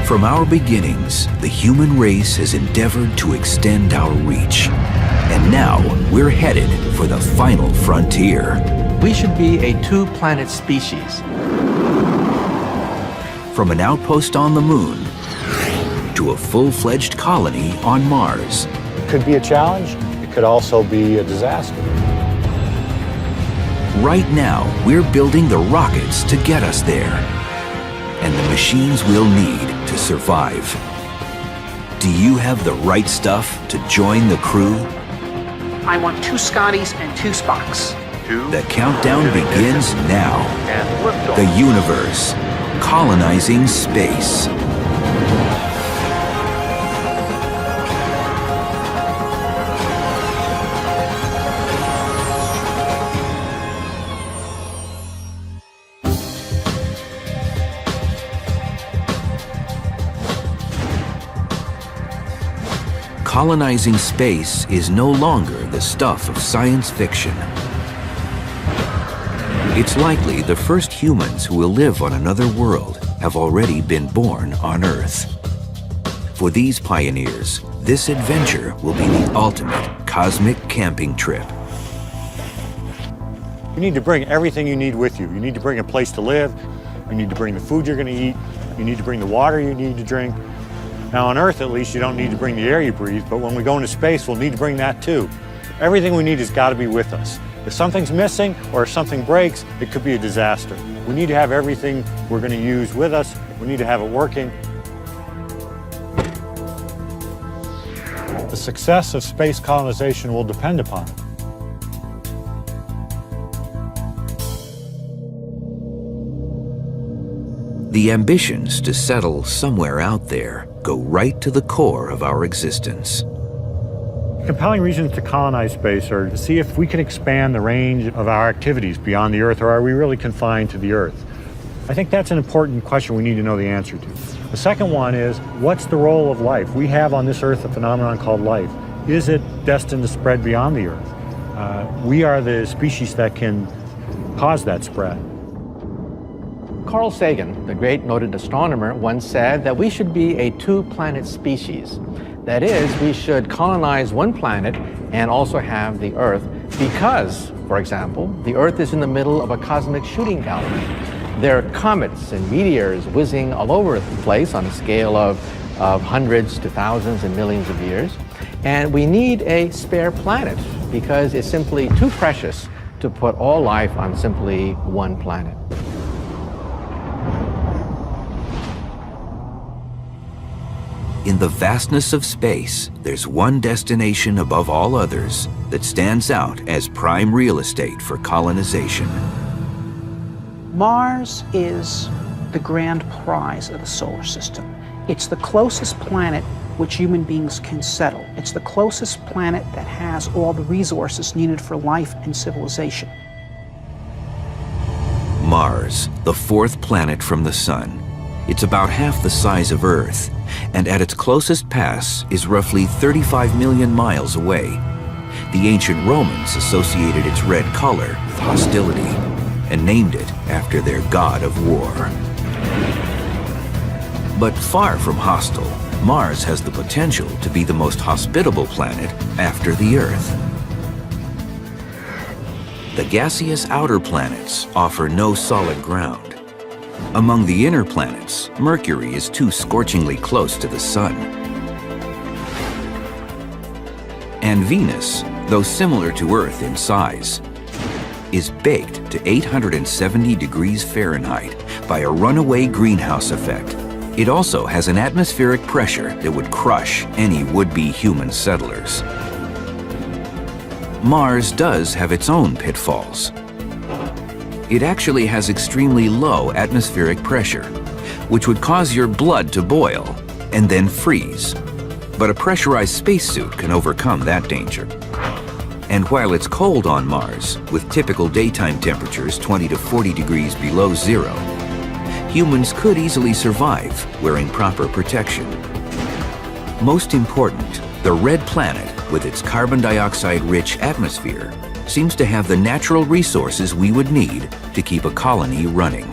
From our beginnings, the human race has endeavored to extend our reach. And now we're headed for the final frontier. We should be a two-planet species. From an outpost on the moon to a full-fledged colony on Mars. It could be a challenge. It could also be a disaster. Right now, we're building the rockets to get us there, and the machines we'll need to survive. Do you have the right stuff to join the crew? I want 2 Scotties and 2 Spocks. The countdown begins now. The universe, colonizing space. Colonizing space is no longer the stuff of science fiction. It's likely the first humans who will live on another world have already been born on Earth. For these pioneers, this adventure will be the ultimate cosmic camping trip. You need to bring everything you need with you. You need to bring a place to live. You need to bring the food you're going to eat. You need to bring the water you need to drink. Now on Earth, at least, you don't need to bring the air you breathe, but when we go into space, we'll need to bring that too. Everything we need has got to be with us. If something's missing or if something breaks, it could be a disaster. We need to have everything we're going to use with us. We need to have it working. The success of space colonization will depend upon it. The ambitions to settle somewhere out there go right to the core of our existence. Compelling reasons to colonize space are to see if we can expand the range of our activities beyond the Earth, or are we really confined to the Earth? I think that's an important question we need to know the answer to. The second one is, what's the role of life? We have on this Earth a phenomenon called life. Is it destined to spread beyond the Earth? We are the species that can cause that spread. Carl Sagan, the great noted astronomer, once said that we should be a two-planet species. That is, we should colonize one planet and also have the Earth because, for example, the Earth is in the middle of a cosmic shooting gallery. There are comets and meteors whizzing all over the place on a scale of hundreds to thousands and millions of years. And we need a spare planet because it's simply too precious to put all life on simply one planet. In the vastness of space, there's one destination above all others that stands out as prime real estate for colonization. Mars is the grand prize of the solar system. It's the closest planet which human beings can settle. It's the closest planet that has all the resources needed for life and civilization. Mars, the 4th planet from the Sun. It's about half the size of Earth, and at its closest pass is roughly 35 million miles away. The ancient Romans associated its red color with hostility and named it after their god of war. But far from hostile, Mars has the potential to be the most hospitable planet after the Earth. The gaseous outer planets offer no solid ground. Among the inner planets, Mercury is too scorchingly close to the Sun. And Venus, though similar to Earth in size, is baked to 870 degrees Fahrenheit by a runaway greenhouse effect. It also has an atmospheric pressure that would crush any would-be human settlers. Mars does have its own pitfalls. It actually has extremely low atmospheric pressure, which would cause your blood to boil and then freeze. But a pressurized spacesuit can overcome that danger. And while it's cold on Mars, with typical daytime temperatures 20 to 40 degrees below zero, humans could easily survive wearing proper protection. Most important, the red planet, with its carbon dioxide-rich atmosphere, seems to have the natural resources we would need to keep a colony running.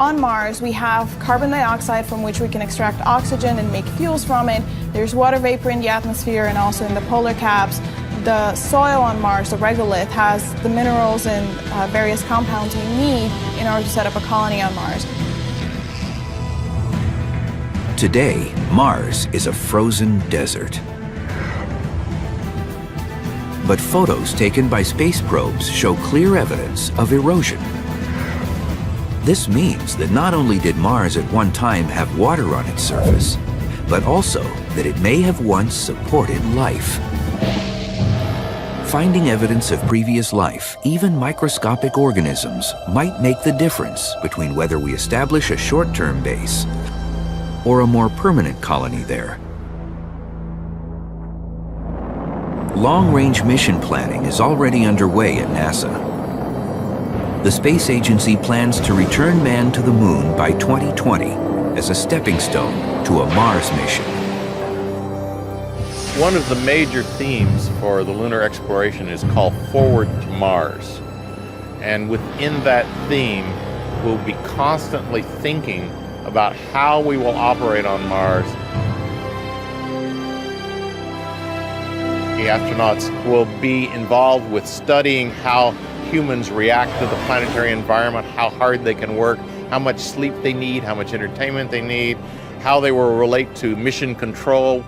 On Mars, we have carbon dioxide from which we can extract oxygen and make fuels from it. There's water vapor in the atmosphere and also in the polar caps. The soil on Mars, the regolith, has the minerals and various compounds we need in order to set up a colony on Mars. Today, Mars is a frozen desert. But photos taken by space probes show clear evidence of erosion. This means that not only did Mars at one time have water on its surface, but also that it may have once supported life. Finding evidence of previous life, even microscopic organisms, might make the difference between whether we establish a short-term base or a more permanent colony there. Long-range mission planning is already underway at NASA. The space agency plans to return man to the moon by 2020 as a stepping stone to a Mars mission. One of the major themes for the lunar exploration is called Forward to Mars. And within that theme, we'll be constantly thinking about how we will operate on Mars. The astronauts will be involved with studying how humans react to the planetary environment, how hard they can work, how much sleep they need, how much entertainment they need, how they will relate to mission control.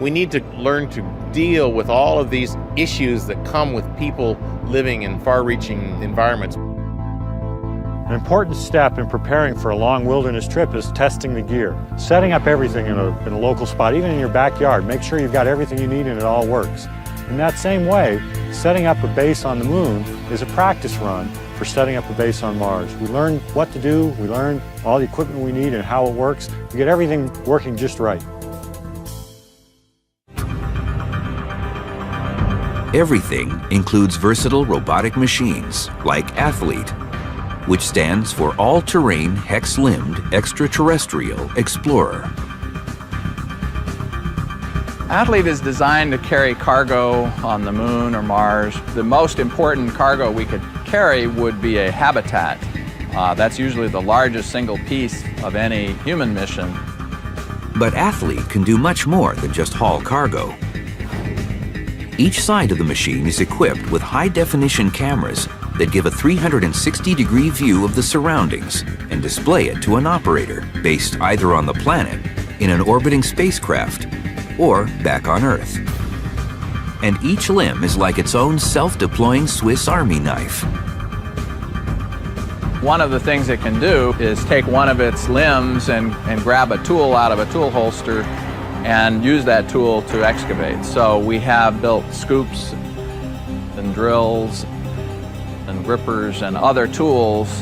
We need to learn to deal with all of these issues that come with people living in far-reaching environments. An important step in preparing for a long wilderness trip is testing the gear. Setting up everything in a local spot, even in your backyard. Make sure you've got everything you need and it all works. In that same way, setting up a base on the moon is a practice run for setting up a base on Mars. We learn what to do, we learn all the equipment we need and how it works. We get everything working just right. Everything includes versatile robotic machines like Athlete, which stands for All-Terrain Hex-Limbed Extraterrestrial Explorer. Athlete is designed to carry cargo on the moon or Mars. The most important cargo we could carry would be a habitat. That's usually the largest single piece of any human mission. But Athlete can do much more than just haul cargo. Each side of the machine is equipped with high-definition cameras that give a 360-degree view of the surroundings and display it to an operator based either on the planet, in an orbiting spacecraft, or back on Earth. And each limb is like its own self-deploying Swiss Army knife. One of the things it can do is take one of its limbs and grab a tool out of a tool holster and use that tool to excavate. So we have built scoops and drills and grippers and other tools.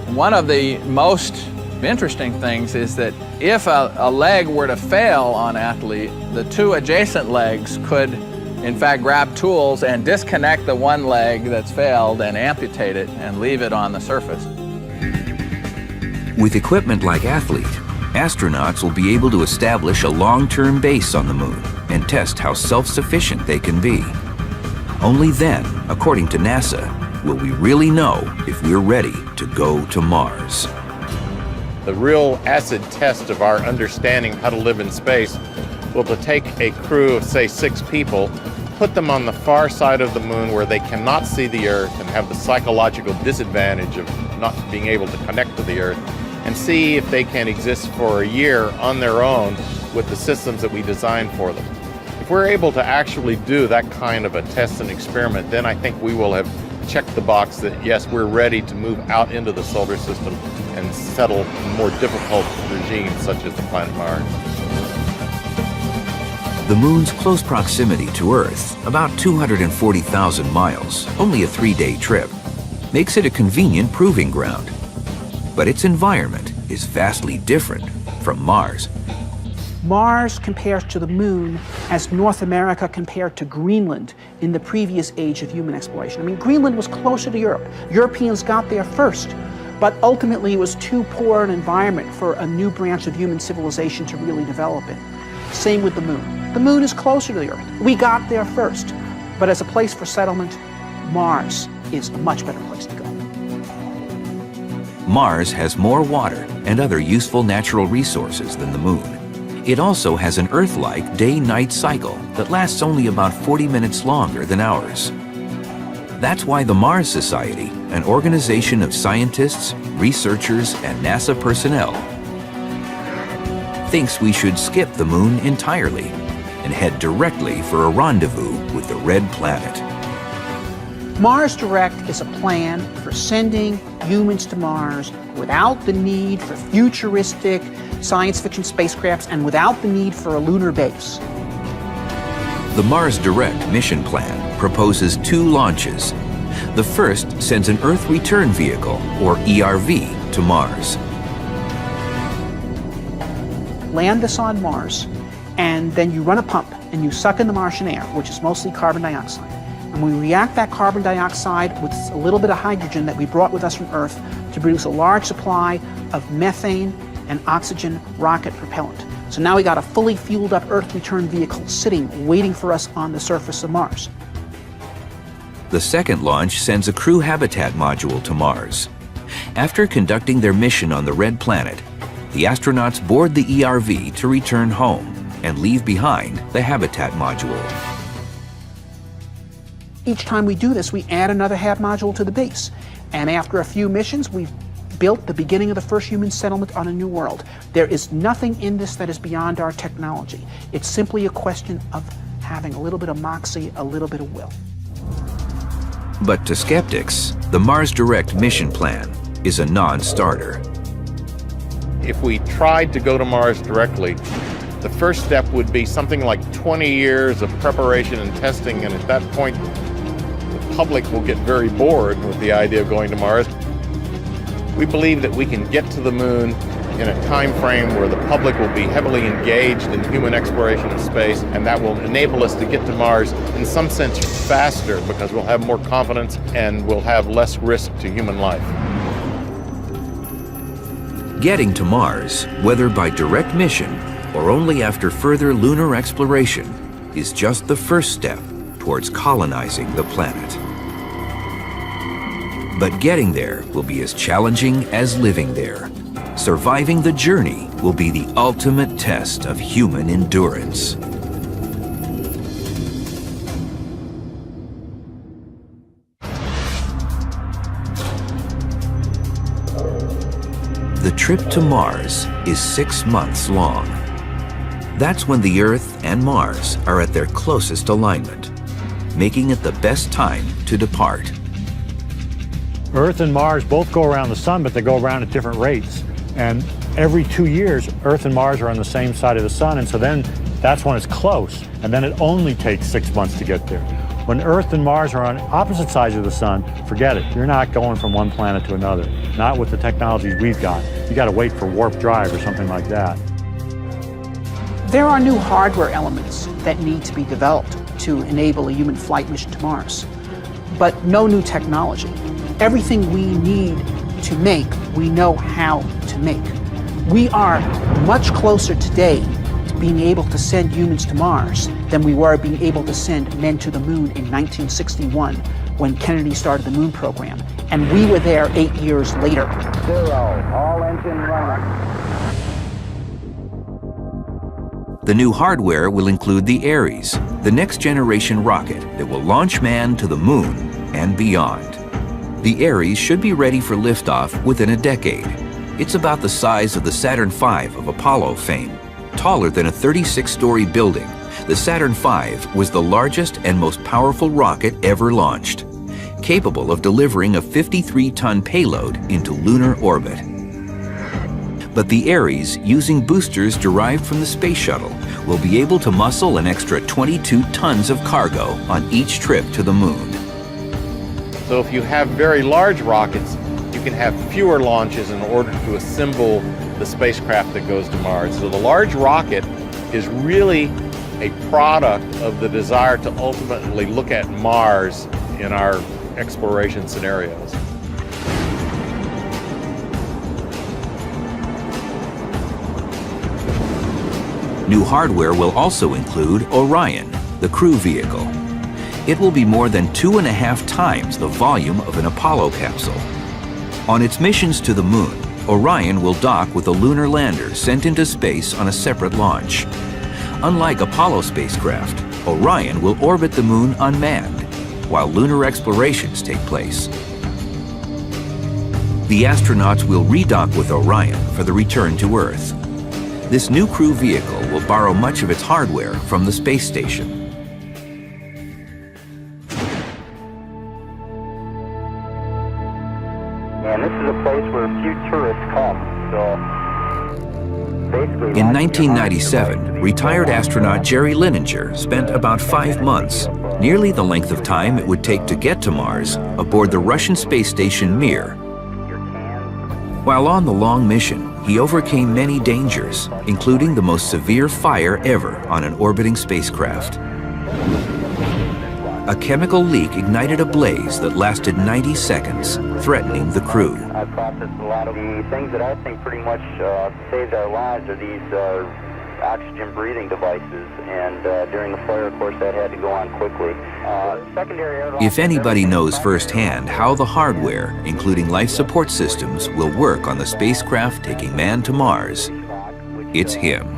One of the most interesting things is that if a leg were to fail on Athlete, the two adjacent legs could in fact grab tools and disconnect the one leg that's failed and amputate it and leave it on the surface. With equipment like Athlete, astronauts will be able to establish a long-term base on the moon and test how self-sufficient they can be. Only then, according to NASA, will we really know if we're ready to go to Mars. The real acid test of our understanding how to live in space will to take a crew of, say, 6 people, put them on the far side of the moon where they cannot see the Earth and have the psychological disadvantage of not being able to connect to the Earth, and see if they can exist for a year on their own with the systems that we designed for them. If we're able to actually do that kind of a test and experiment, then I think we will have checked the box that, yes, we're ready to move out into the solar system and settle more difficult regimes such as the planet Mars. The moon's close proximity to Earth, about 240,000 miles, only a 3-day trip, makes it a convenient proving ground. But its environment is vastly different from Mars. Mars compares to the moon as North America compared to Greenland in the previous age of human exploration. I mean, Greenland was closer to Europe. Europeans got there first, but ultimately it was too poor an environment for a new branch of human civilization to really develop in. Same with the moon. The moon is closer to the Earth. We got there first, but as a place for settlement, Mars is a much better place to go. Mars has more water and other useful natural resources than the Moon. It also has an Earth-like day-night cycle that lasts only about 40 minutes longer than ours. That's why the Mars Society, an organization of scientists, researchers, and NASA personnel, thinks we should skip the Moon entirely and head directly for a rendezvous with the Red Planet. Mars Direct is a plan for sending humans to Mars without the need for futuristic science fiction spacecrafts and without the need for a lunar base. The Mars Direct mission plan proposes 2 launches. The first sends an Earth Return Vehicle, or ERV, to Mars. Land this on Mars, and then you run a pump and you suck in the Martian air, which is mostly carbon dioxide. And we react that carbon dioxide with a little bit of hydrogen that we brought with us from Earth to produce a large supply of methane and oxygen rocket propellant. So now we got a fully fueled up Earth return vehicle sitting, waiting for us on the surface of Mars. The second launch sends a crew habitat module to Mars. After conducting their mission on the Red Planet, the astronauts board the ERV to return home and leave behind the habitat module. Each time we do this, we add another HAB module to the base. And after a few missions, we've built the beginning of the first human settlement on a new world. There is nothing in this that is beyond our technology. It's simply a question of having a little bit of moxie, a little bit of will. But to skeptics, the Mars Direct mission plan is a non-starter. If we tried to go to Mars directly, the first step would be something like 20 years of preparation and testing, and at that point, the public will get very bored with the idea of going to Mars. We believe that we can get to the Moon in a time frame where the public will be heavily engaged in human exploration of space, and that will enable us to get to Mars in some sense faster because we'll have more confidence and we'll have less risk to human life. Getting to Mars, whether by direct mission or only after further lunar exploration, is just the first step towards colonizing the planet. But getting there will be as challenging as living there. Surviving the journey will be the ultimate test of human endurance. The trip to Mars is 6 months long. That's when the Earth and Mars are at their closest alignment, making it the best time to depart. Earth and Mars both go around the sun, but they go around at different rates. And every 2 years, Earth and Mars are on the same side of the sun, and so then that's when it's close. And then it only takes 6 months to get there. When Earth and Mars are on opposite sides of the sun, forget it. You're not going from one planet to another. Not with the technologies we've got. You got to wait for warp drive or something like that. There are new hardware elements that need to be developed to enable a human flight mission to Mars, but no new technology. Everything we need to make, we know how to make. We are much closer today to being able to send humans to Mars than we were being able to send men to the moon in 1961 when Kennedy started the moon program. And we were there 8 years later. 0, all engine running. The new hardware will include the Ares, the next generation rocket that will launch man to the moon and beyond. The Ares should be ready for liftoff within a decade. It's about the size of the Saturn V of Apollo fame. Taller than a 36-story building, the Saturn V was the largest and most powerful rocket ever launched, capable of delivering a 53-ton payload into lunar orbit. But the Ares, using boosters derived from the space shuttle, will be able to muscle an extra 22 tons of cargo on each trip to the moon. So if you have very large rockets, you can have fewer launches in order to assemble the spacecraft that goes to Mars. So the large rocket is really a product of the desire to ultimately look at Mars in our exploration scenarios. New hardware will also include Orion, the crew vehicle. It will be more than 2.5 times the volume of an Apollo capsule. On its missions to the moon, Orion will dock with a lunar lander sent into space on a separate launch. Unlike Apollo spacecraft, Orion will orbit the moon unmanned, while lunar explorations take place. The astronauts will redock with Orion for the return to Earth. This new crew vehicle will borrow much of its hardware from the space station. And this is a place where a few tourists come, so basically... In 1997, retired astronaut Jerry Linenger spent about 5 months, nearly the length of time it would take to get to Mars, aboard the Russian space station Mir. While on the long mission, he overcame many dangers, including the most severe fire ever on an orbiting spacecraft. A chemical leak ignited a blaze that lasted 90 seconds, threatening the crew. I processed a lot of the things that I think pretty much saved our lives are these oxygen breathing devices, and during the fire, of course, that had to go on quickly. If anybody knows firsthand how the hardware, including life support systems, will work on the spacecraft taking man to Mars, it's him.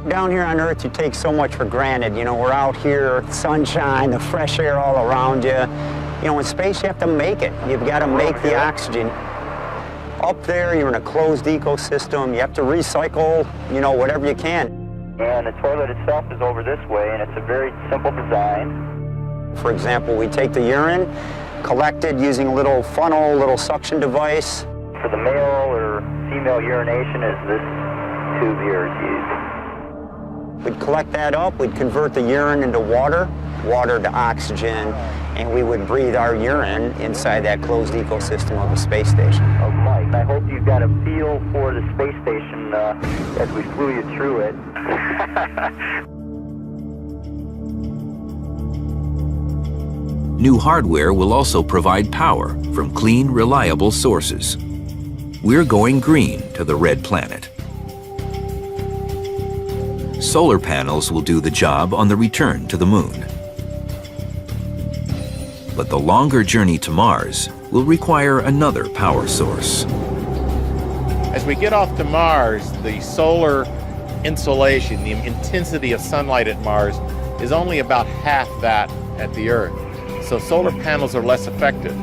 Down here on Earth, you take so much for granted. You know, we're out here, sunshine, the fresh air all around you. You know, in space, you have to make it. You've got to make the oxygen. Up there, you're in a closed ecosystem. You have to recycle, you know, whatever you can. And the toilet itself is over this way, and it's a very simple design. For example, we take the urine, collect it using a little funnel, little suction device. For the male or female urination is this tube here is used. We'd collect that up, we'd convert the urine into water, water to oxygen, and we would breathe our urine inside that closed ecosystem of the space station. Of life. I hope you've got a feel for the space station as we flew you through it. New hardware will also provide power from clean, reliable sources. We're going green to the red planet. Solar panels will do the job on the return to the moon. But the longer journey to Mars will require another power source. As we get off to Mars, the solar insolation, the intensity of sunlight at Mars, is only about half that at the Earth. So solar panels are less effective.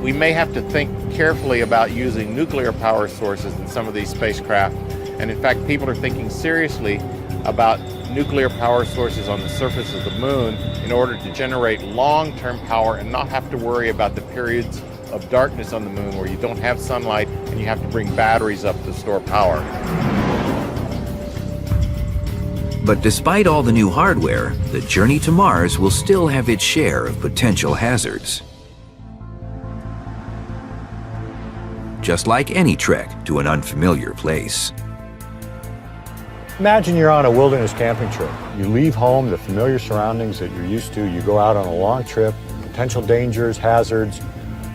We may have to think carefully about using nuclear power sources in some of these spacecraft. And in fact, people are thinking seriously about nuclear power sources on the surface of the moon in order to generate long-term power and not have to worry about the periods of darkness on the moon where you don't have sunlight and you have to bring batteries up to store power. But despite all the new hardware, the journey to Mars will still have its share of potential hazards. Just like any trek to an unfamiliar place. Imagine you're on a wilderness camping trip. You leave home, the familiar surroundings that you're used to. You go out on a long trip, potential dangers, hazards,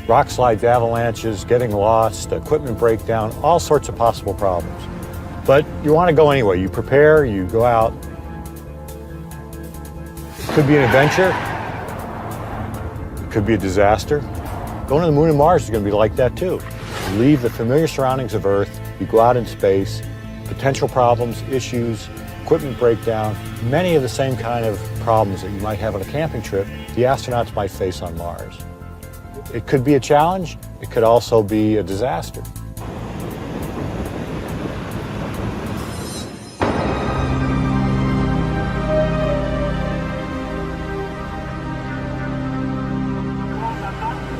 rock slides, avalanches, getting lost, equipment breakdown, all sorts of possible problems. But you want to go anyway. You prepare, you go out. It could be an adventure. It could be a disaster. Going to the moon and Mars is going to be like that too. You leave the familiar surroundings of Earth, you go out in space, potential problems, issues, equipment breakdown, many of the same kind of problems that you might have on a camping trip, the astronauts might face on Mars. It could be a challenge, it could also be a disaster.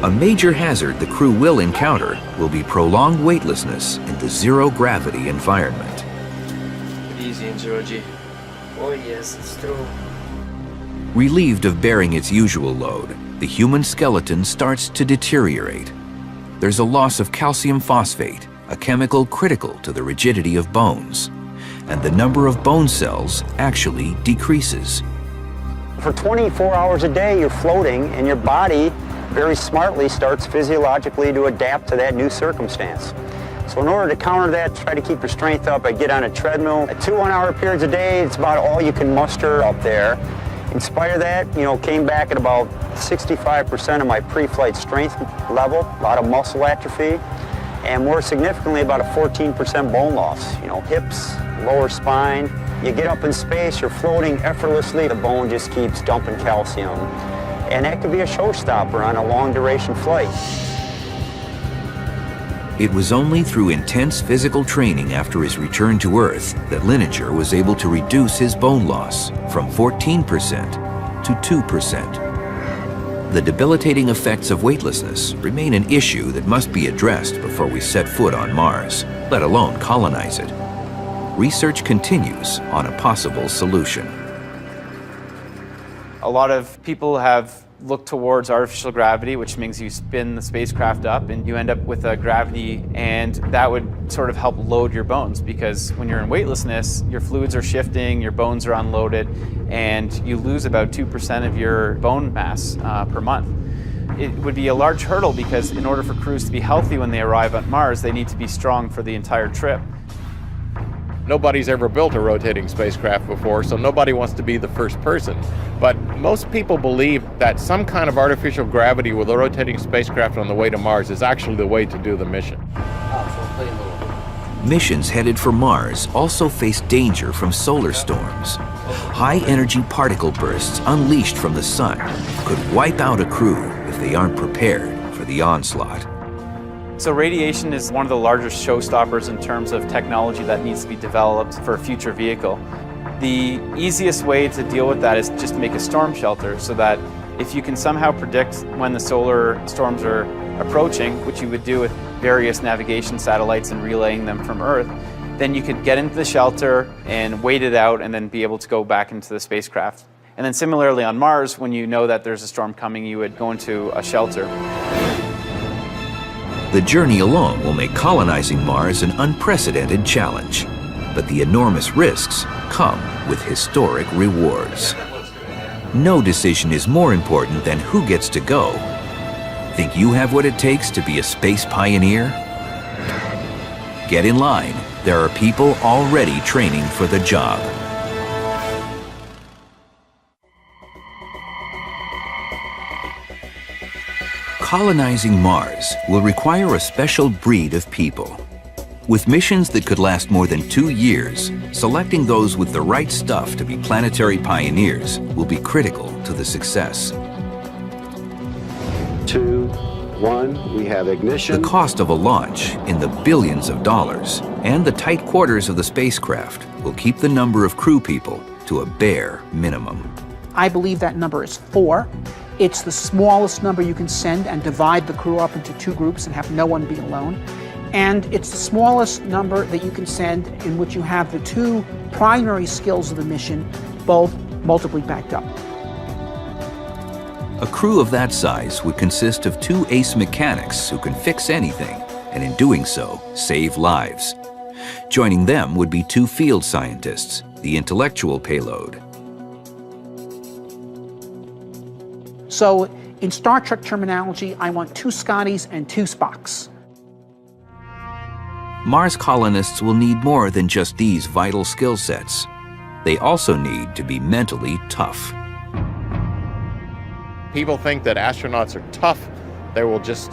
A major hazard the crew will encounter will be prolonged weightlessness in the zero-gravity environment. Easy, Georgie. Oh yes, it's true. Relieved of bearing its usual load, the human skeleton starts to deteriorate. There's a loss of calcium phosphate, a chemical critical to the rigidity of bones, and the number of bone cells actually decreases. For 24 hours a day, you're floating, and your body very smartly starts physiologically to adapt to that new circumstance. So in order to counter that, try to keep your strength up, I get on a treadmill. 2 1-hour periods a day, it's about all you can muster up there. In spite of that, came back at about 65% of my pre-flight strength level, a lot of muscle atrophy, and more significantly about a 14% bone loss. Hips, lower spine. You get up in space, you're floating effortlessly, the bone just keeps dumping calcium. And that could be a showstopper on a long duration flight. It was only through intense physical training after his return to Earth that Lineker was able to reduce his bone loss from 14% to 2%. The debilitating effects of weightlessness remain an issue that must be addressed before we set foot on Mars, let alone colonize it. Research continues on a possible solution. A lot of people have looked towards artificial gravity, which means you spin the spacecraft up and you end up with a gravity, and that would sort of help load your bones, because when you're in weightlessness, your fluids are shifting, your bones are unloaded, and you lose about 2% of your bone mass per month. It would be a large hurdle because in order for crews to be healthy when they arrive at Mars, they need to be strong for the entire trip. Nobody's ever built a rotating spacecraft before, so nobody wants to be the first person. But most people believe that some kind of artificial gravity with a rotating spacecraft on the way to Mars is actually the way to do the mission. Missions headed for Mars also face danger from solar storms. High-energy particle bursts unleashed from the sun could wipe out a crew if they aren't prepared for the onslaught. So radiation is one of the largest showstoppers in terms of technology that needs to be developed for a future vehicle. The easiest way to deal with that is just make a storm shelter, so that if you can somehow predict when the solar storms are approaching, which you would do with various navigation satellites and relaying them from Earth, then you could get into the shelter and wait it out and then be able to go back into the spacecraft. And then similarly on Mars, when you know that there's a storm coming, you would go into a shelter. The journey alone will make colonizing Mars an unprecedented challenge, but the enormous risks come with historic rewards. No decision is more important than who gets to go. Think you have what it takes to be a space pioneer? Get in line. There are people already training for the job. Colonizing Mars will require a special breed of people. With missions that could last more than 2 years, selecting those with the right stuff to be planetary pioneers will be critical to the success. 2, 1, we have ignition. The cost of a launch in the billions of dollars and the tight quarters of the spacecraft will keep the number of crew people to a bare minimum. I believe that number is 4. It's the smallest number you can send and divide the crew up into 2 groups and have no one be alone. And it's the smallest number that you can send in which you have the 2 primary skills of the mission both multiply backed up. A crew of that size would consist of 2 ace mechanics who can fix anything, and in doing so, save lives. Joining them would be 2 field scientists, the intellectual payload. So in Star Trek terminology, I want 2 Scotties and 2 Spocks. Mars colonists will need more than just these vital skill sets. They also need to be mentally tough. People think that astronauts are tough. They will just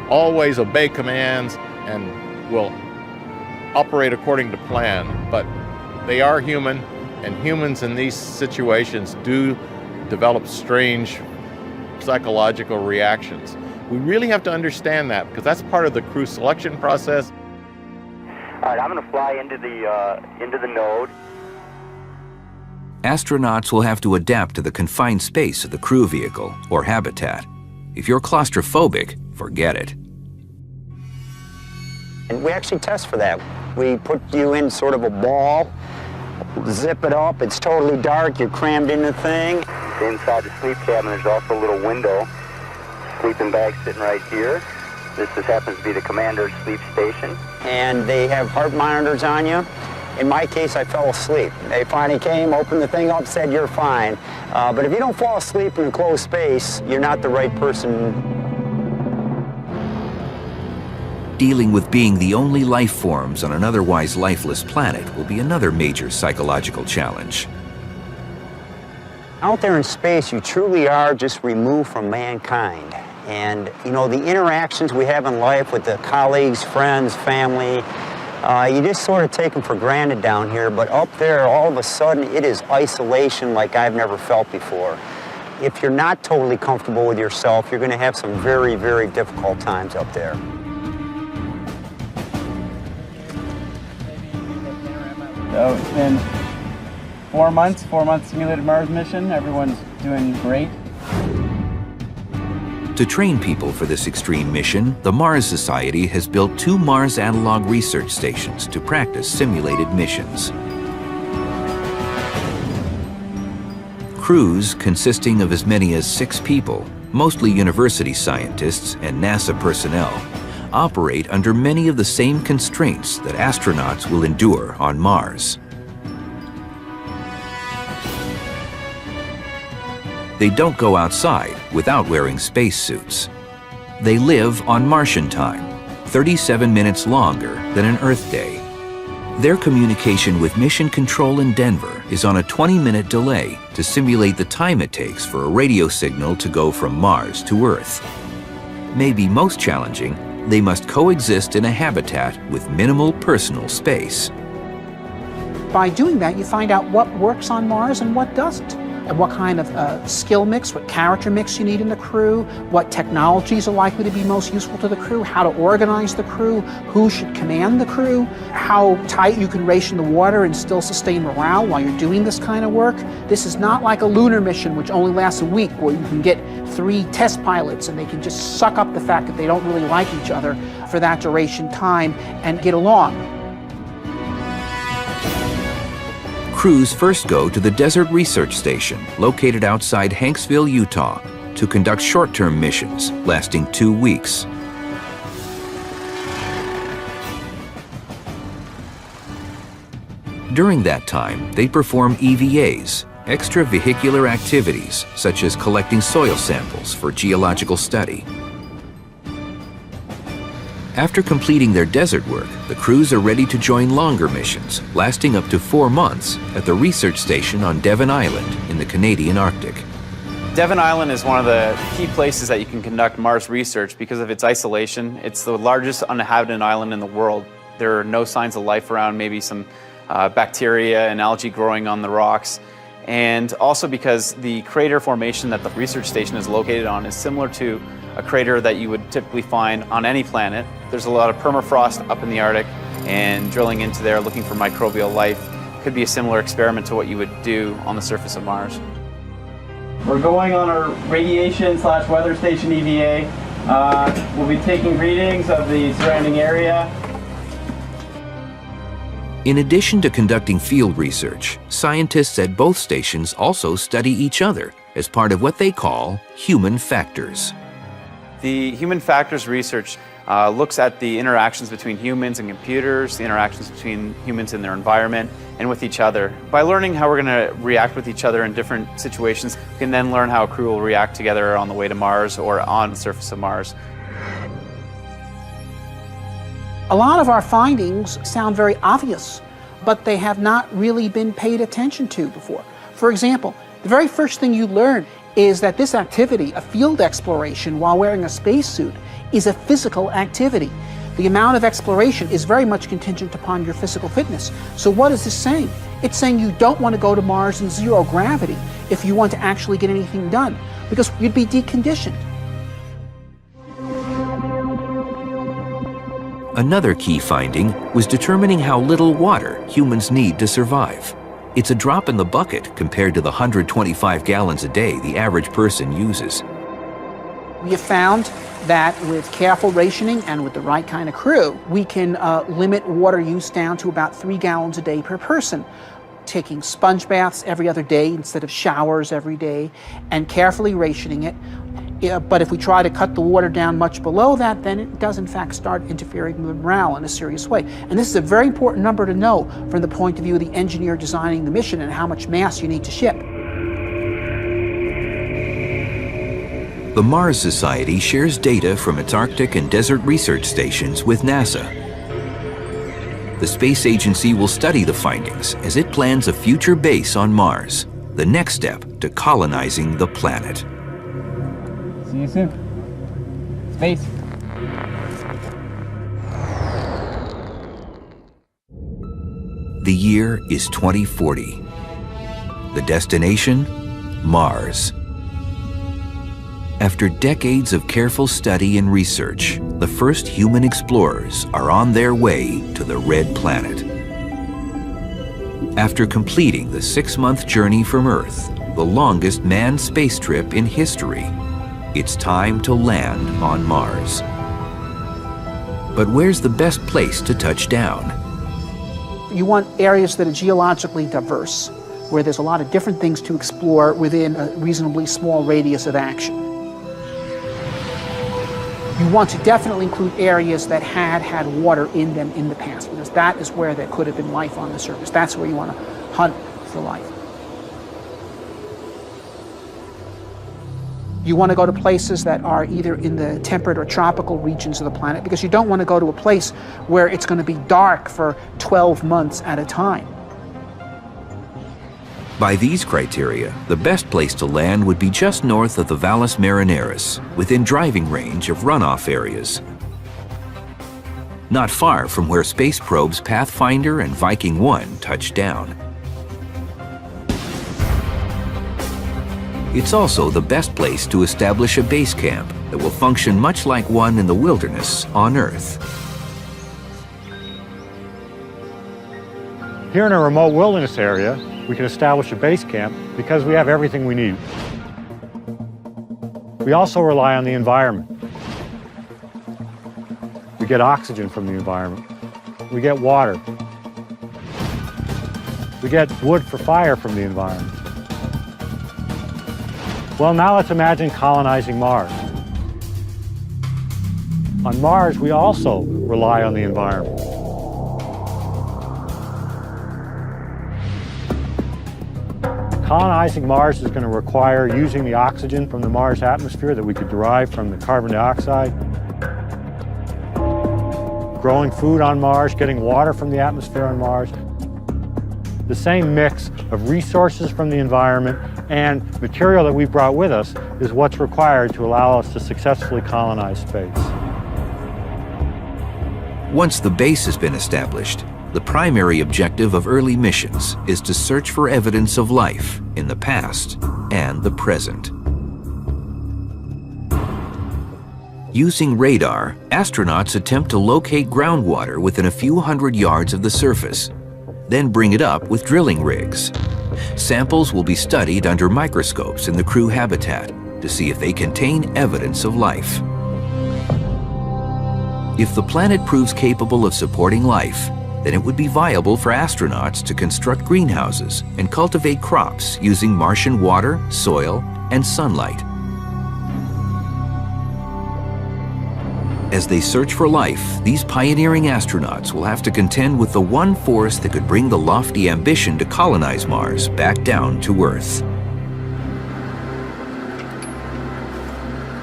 always obey commands and will operate according to plan. But they are human, and humans in these situations do develop strange psychological reactions. We really have to understand that, because that's part of the crew selection process. All right, I'm going to fly into the node. Astronauts will have to adapt to the confined space of the crew vehicle or habitat. If you're claustrophobic, forget it. And we actually test for that. We put you in sort of a ball, zip it up, it's totally dark, you're crammed in the thing. Inside the sleep cabin, there's also a little window. Sleeping bag sitting right here. This just happens to be the commander's sleep station. And they have heart monitors on you. In my case, I fell asleep. They finally came, opened the thing up, said you're fine. But if you don't fall asleep in a closed space, you're not the right person. Dealing with being the only life forms on an otherwise lifeless planet will be another major psychological challenge. Out there in space, you truly are just removed from mankind. And, you know, the interactions we have in life with the colleagues, friends, family, you just sort of take them for granted down here. But up there, all of a sudden, it is isolation like I've never felt before. If you're not totally comfortable with yourself, you're going to have some very, very difficult times up there. So it's been 4 months simulated Mars mission. Everyone's doing great. To train people for this extreme mission, the Mars Society has built 2 Mars analog research stations to practice simulated missions. Crews consisting of as many as 6 people, mostly university scientists and NASA personnel, operate under many of the same constraints that astronauts will endure on Mars. They don't go outside without wearing spacesuits. They live on Martian time, 37 minutes longer than an Earth day. Their communication with Mission Control in Denver is on a 20-minute delay to simulate the time it takes for a radio signal to go from Mars to Earth. Maybe most challenging, they must coexist in a habitat with minimal personal space. By doing that, you find out what works on Mars and what doesn't, and what kind of skill mix, what character mix you need in the crew, what technologies are likely to be most useful to the crew, how to organize the crew, who should command the crew, how tight you can ration the water and still sustain morale while you're doing this kind of work. This is not like a lunar mission which only lasts a week, where you can get 3 test pilots and they can just suck up the fact that they don't really like each other for that duration time and get along. Crews first go to the Desert Research Station, located outside Hanksville, Utah, to conduct short-term missions lasting 2 weeks. During that time, they perform EVAs, extravehicular activities, such as collecting soil samples for geological study. After completing their desert work, the crews are ready to join longer missions, lasting up to 4 months, at the research station on Devon Island in the Canadian Arctic. Devon Island is one of the key places that you can conduct Mars research because of its isolation. It's the largest uninhabited island in the world. There are no signs of life around, maybe some bacteria and algae growing on the rocks. And also because the crater formation that the research station is located on is similar to a crater that you would typically find on any planet. There's a lot of permafrost up in the Arctic, and drilling into there looking for microbial life could be a similar experiment to what you would do on the surface of Mars. We're going on our radiation/weather station EVA. We'll be taking readings of the surrounding area. In addition to conducting field research, scientists at both stations also study each other as part of what they call human factors. The human factors research looks at the interactions between humans and computers, the interactions between humans and their environment, and with each other. By learning how we're going to react with each other in different situations, we can then learn how a crew will react together on the way to Mars or on the surface of Mars. A lot of our findings sound very obvious, but they have not really been paid attention to before. For example, the very first thing you learn is that this activity, a field exploration while wearing a spacesuit, is a physical activity. The amount of exploration is very much contingent upon your physical fitness. So what is this saying? It's saying you don't want to go to Mars in 0 gravity if you want to actually get anything done, because you'd be deconditioned. Another key finding was determining how little water humans need to survive. It's a drop in the bucket compared to the 125 gallons a day the average person uses. We have found that with careful rationing and with the right kind of crew, we can limit water use down to about 3 gallons a day per person, taking sponge baths every other day instead of showers every day, and carefully rationing it. But if we try to cut the water down much below that, then it does in fact start interfering with morale in a serious way. And this is a very important number to know from the point of view of the engineer designing the mission and how much mass you need to ship. The Mars Society shares data from its Arctic and desert research stations with NASA. The space agency will study the findings as it plans a future base on Mars. the next step to colonizing the planet. See you soon. Space. The year is 2040. The destination? Mars. After decades of careful study and research, the first human explorers are on their way to the Red Planet. After completing the 6-month journey from Earth, the longest manned space trip in history, it's time to land on Mars. But where's the best place to touch down? You want areas that are geologically diverse, where there's a lot of different things to explore within a reasonably small radius of action. You want to definitely include areas that had water in them in the past, because that is where there could have been life on the surface. That's where you want to hunt for life. You want to go to places that are either in the temperate or tropical regions of the planet, because you don't want to go to a place where it's going to be dark for 12 months at a time. By these criteria, the best place to land would be just north of the Valles Marineris, within driving range of runoff areas. Not far from where space probes Pathfinder and Viking 1 touched down. It's also the best place to establish a base camp that will function much like one in the wilderness on Earth. Here in a remote wilderness area, we can establish a base camp because we have everything we need. We also rely on the environment. We get oxygen from the environment. We get water. We get wood for fire from the environment. Well, now let's imagine colonizing Mars. On Mars, we also rely on the environment. Colonizing Mars is going to require using the oxygen from the Mars atmosphere that we could derive from the carbon dioxide, growing food on Mars, getting water from the atmosphere on Mars. The same mix of resources from the environment and material that we've brought with us is what's required to allow us to successfully colonize space. Once the base has been established, the primary objective of early missions is to search for evidence of life in the past and the present. Using radar, astronauts attempt to locate groundwater within a few hundred yards of the surface, then bring it up with drilling rigs. Samples will be studied under microscopes in the crew habitat to see if they contain evidence of life. If the planet proves capable of supporting life, then it would be viable for astronauts to construct greenhouses and cultivate crops using Martian water, soil, and sunlight. As they search for life, these pioneering astronauts will have to contend with the one force that could bring the lofty ambition to colonize Mars back down to Earth.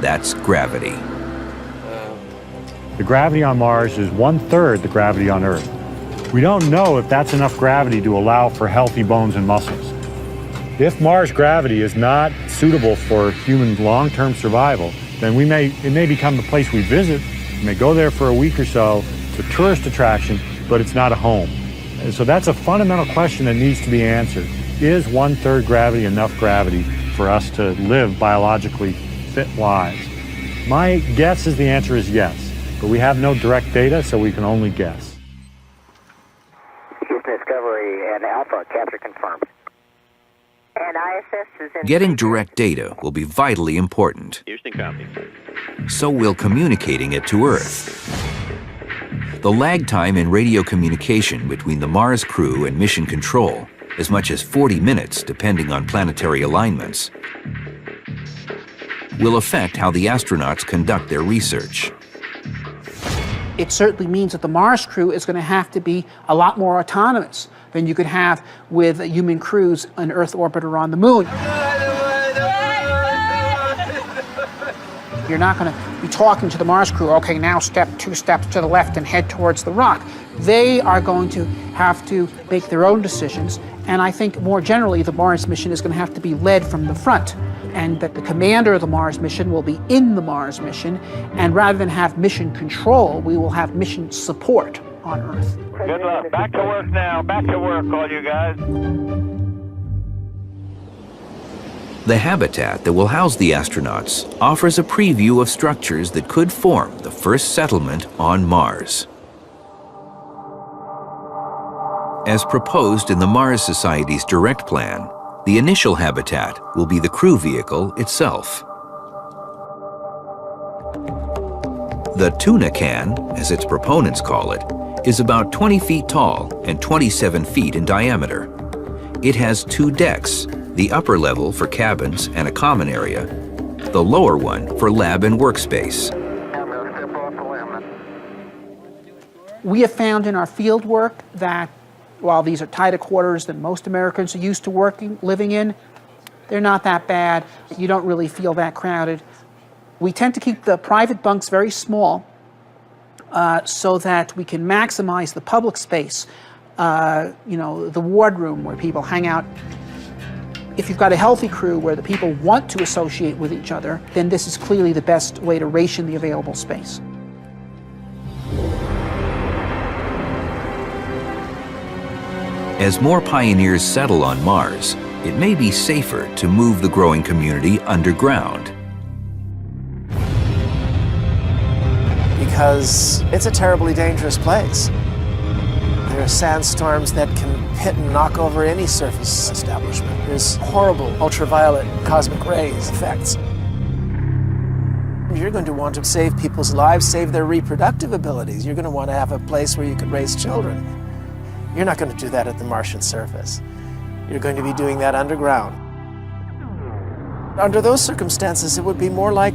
That's gravity. The gravity on Mars is 1/3 the gravity on Earth. We don't know if that's enough gravity to allow for healthy bones and muscles. If Mars gravity is not suitable for human long-term survival, then it may become the place we visit. We may go there for a week or so. It's a tourist attraction, but it's not a home. And so that's a fundamental question that needs to be answered. Is 1/3 gravity enough gravity for us to live biologically fit lives? My guess is the answer is yes, but we have no direct data, so we can only guess. Discovery and Alpha, capture confirmed. And ISS is in... Getting direct data will be vitally important. Houston, copy. So will communicating it to Earth. The lag time in radio communication between the Mars crew and mission control, as much as 40 minutes depending on planetary alignments, will affect how the astronauts conduct their research. It certainly means that the Mars crew is going to have to be a lot more autonomous than you could have with human crews on Earth orbit or on the Moon. You're not going to be talking to the Mars crew, okay, now step 2 steps to the left and head towards the rock. They are going to have to make their own decisions, and I think more generally the Mars mission is going to have to be led from the front, and that the commander of the Mars mission will be in the Mars mission, and rather than have mission control, we will have mission support on Earth. Good luck. Back to work now. Back to work, all you guys. The habitat that will house the astronauts offers a preview of structures that could form the first settlement on Mars. As proposed in the Mars Society's direct plan, the initial habitat will be the crew vehicle itself. The tuna can, as its proponents call it, is about 20 feet tall and 27 feet in diameter. It has 2 decks, the upper level for cabins and a common area, the lower one for lab and workspace. We have found in our field work that while these are tighter quarters than most Americans are used to living in, they're not that bad. You don't really feel that crowded. We tend to keep the private bunks very small so that we can maximize the public space, the wardroom where people hang out. If you've got a healthy crew where the people want to associate with each other, then this is clearly the best way to ration the available space. As more pioneers settle on Mars, it may be safer to move the growing community underground. Because it's a terribly dangerous place. There are sandstorms that can hit and knock over any surface establishment. There's horrible ultraviolet cosmic rays effects. You're going to want to save people's lives, save their reproductive abilities. You're going to want to have a place where you can raise children. You're not going to do that at the Martian surface. You're going to be doing that underground. Under those circumstances, it would be more like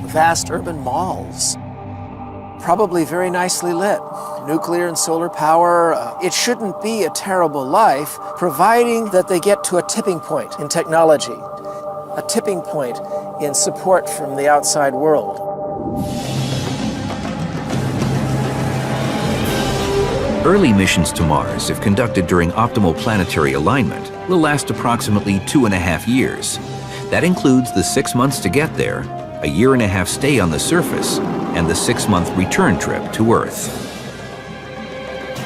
vast urban malls. Probably very nicely lit, nuclear and solar power. It shouldn't be a terrible life, providing that they get to a tipping point in technology, a tipping point in support from the outside world. Early missions to Mars, if conducted during optimal planetary alignment, will last approximately 2.5 years. That includes the 6 months to get there, a 1.5 year stay on the surface, and the 6-month return trip to Earth.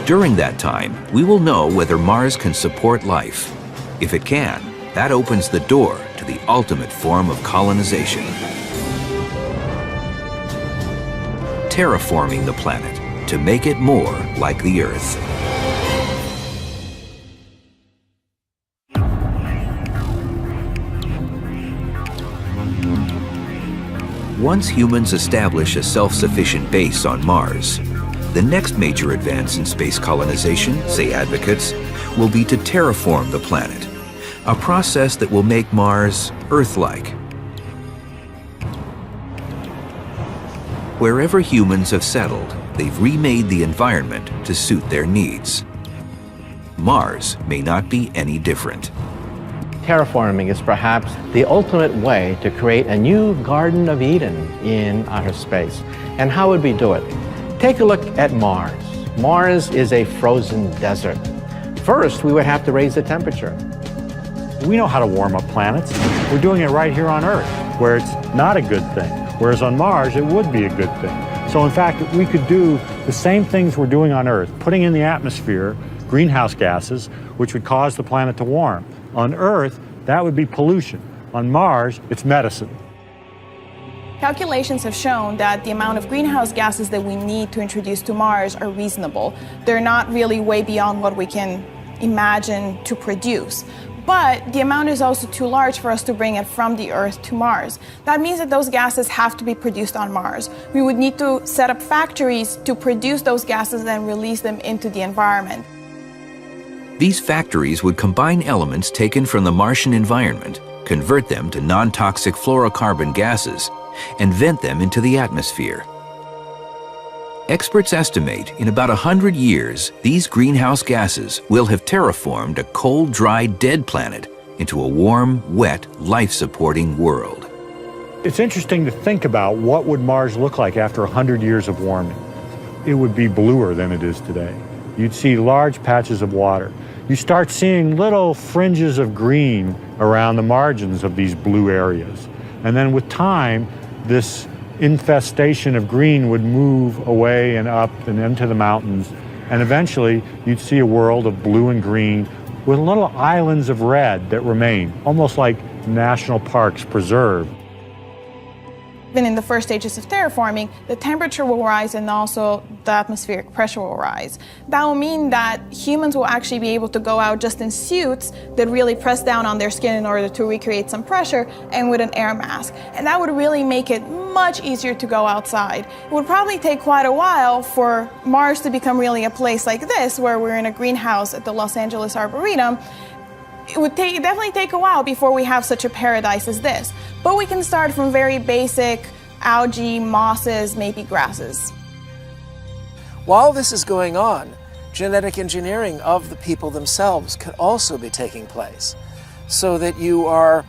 During that time, we will know whether Mars can support life. If it can, that opens the door to the ultimate form of colonization. Terraforming the planet to make it more like the Earth. Once humans establish a self-sufficient base on Mars, the next major advance in space colonization, say advocates, will be to terraform the planet, a process that will make Mars Earth-like. Wherever humans have settled, they've remade the environment to suit their needs. Mars may not be any different. Terraforming is perhaps the ultimate way to create a new Garden of Eden in outer space. And how would we do it? Take a look at Mars. Mars is a frozen desert. First, we would have to raise the temperature. We know how to warm up planets. We're doing it right here on Earth, where it's not a good thing. Whereas on Mars, it would be a good thing. So in fact, we could do the same things we're doing on Earth, putting in the atmosphere greenhouse gases, which would cause the planet to warm. On Earth, that would be pollution. On Mars, it's medicine. Calculations have shown that the amount of greenhouse gases that we need to introduce to Mars are reasonable. They're not really way beyond what we can imagine to produce. But the amount is also too large for us to bring it from the Earth to Mars. That means that those gases have to be produced on Mars. We would need to set up factories to produce those gases and release them into the environment. These factories would combine elements taken from the Martian environment, convert them to non-toxic fluorocarbon gases, and vent them into the atmosphere. Experts estimate in about 100 years, these greenhouse gases will have terraformed a cold, dry, dead planet into a warm, wet, life-supporting world. It's interesting to think about what would Mars look like after 100 years of warming. It would be bluer than it is today. You'd see large patches of water. You start seeing little fringes of green around the margins of these blue areas. And then with time, this infestation of green would move away and up and into the mountains. And eventually, you'd see a world of blue and green with little islands of red that remain, almost like national parks preserved. Even in the first stages of terraforming, the temperature will rise and also the atmospheric pressure will rise. That will mean that humans will actually be able to go out just in suits that really press down on their skin in order to recreate some pressure, and with an air mask. And that would really make it much easier to go outside. It would probably take quite a while for Mars to become really a place like this, where we're in a greenhouse at the Los Angeles Arboretum. It would definitely take a while before we have such a paradise as this. But we can start from very basic algae, mosses, maybe grasses. While this is going on, genetic engineering of the people themselves could also be taking place, so that you are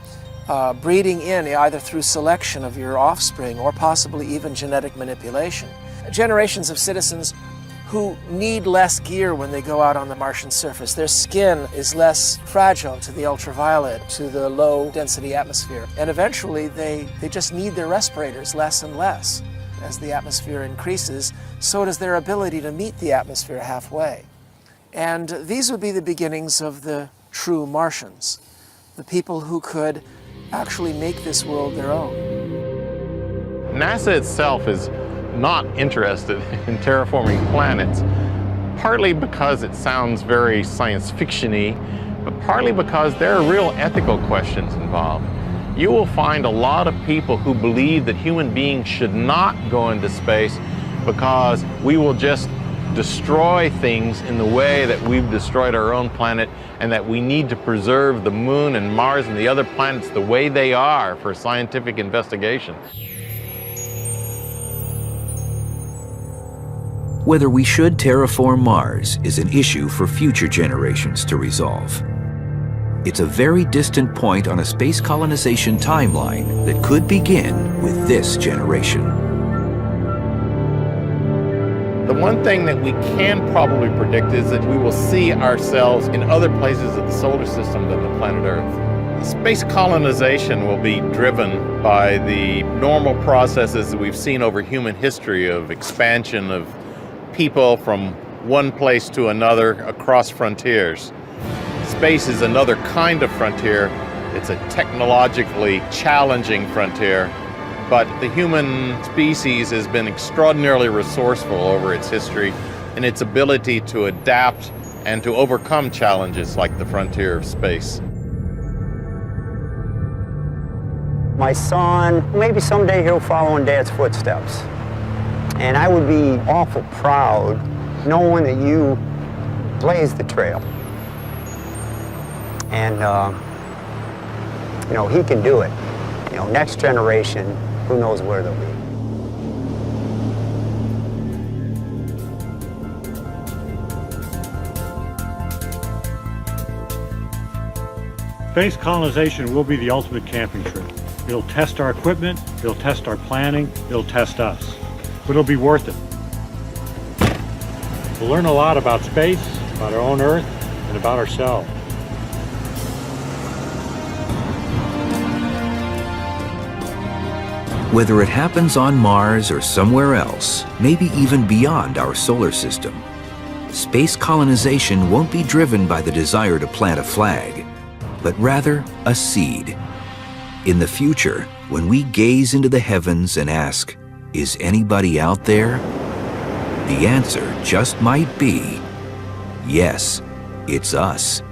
breeding in, either through selection of your offspring or possibly even genetic manipulation, generations of citizens who need less gear when they go out on the Martian surface. Their skin is less fragile to the ultraviolet, to the low density atmosphere. And eventually they just need their respirators less and less. As the atmosphere increases, so does their ability to meet the atmosphere halfway. And these would be the beginnings of the true Martians, the people who could actually make this world their own. NASA itself is not interested in terraforming planets, partly because it sounds very science fiction-y, but partly because there are real ethical questions involved. You will find a lot of people who believe that human beings should not go into space because we will just destroy things in the way that we've destroyed our own planet, and that we need to preserve the Moon and Mars and the other planets the way they are for scientific investigation. Whether we should terraform Mars is an issue for future generations to resolve. It's a very distant point on a space colonization timeline that could begin with this generation. The one thing that we can probably predict is that we will see ourselves in other places of the solar system than the planet Earth. Space colonization will be driven by the normal processes that we've seen over human history of expansion of people from one place to another across frontiers. Space is another kind of frontier. It's a technologically challenging frontier, but the human species has been extraordinarily resourceful over its history in its ability to adapt and to overcome challenges like the frontier of space. My son, maybe someday he'll follow in Dad's footsteps. And I would be awful proud knowing that you blazed the trail. And, you know, he can do it. You know, next generation, who knows where they'll be. Space colonization will be the ultimate camping trip. It'll test our equipment, it'll test our planning, it'll test us. But it'll be worth it. We'll learn a lot about space, about our own Earth, and about ourselves. Whether it happens on Mars or somewhere else, maybe even beyond our solar system, space colonization won't be driven by the desire to plant a flag, but rather a seed. In the future, when we gaze into the heavens and ask, "Is anybody out there?" the answer just might be, yes, it's us.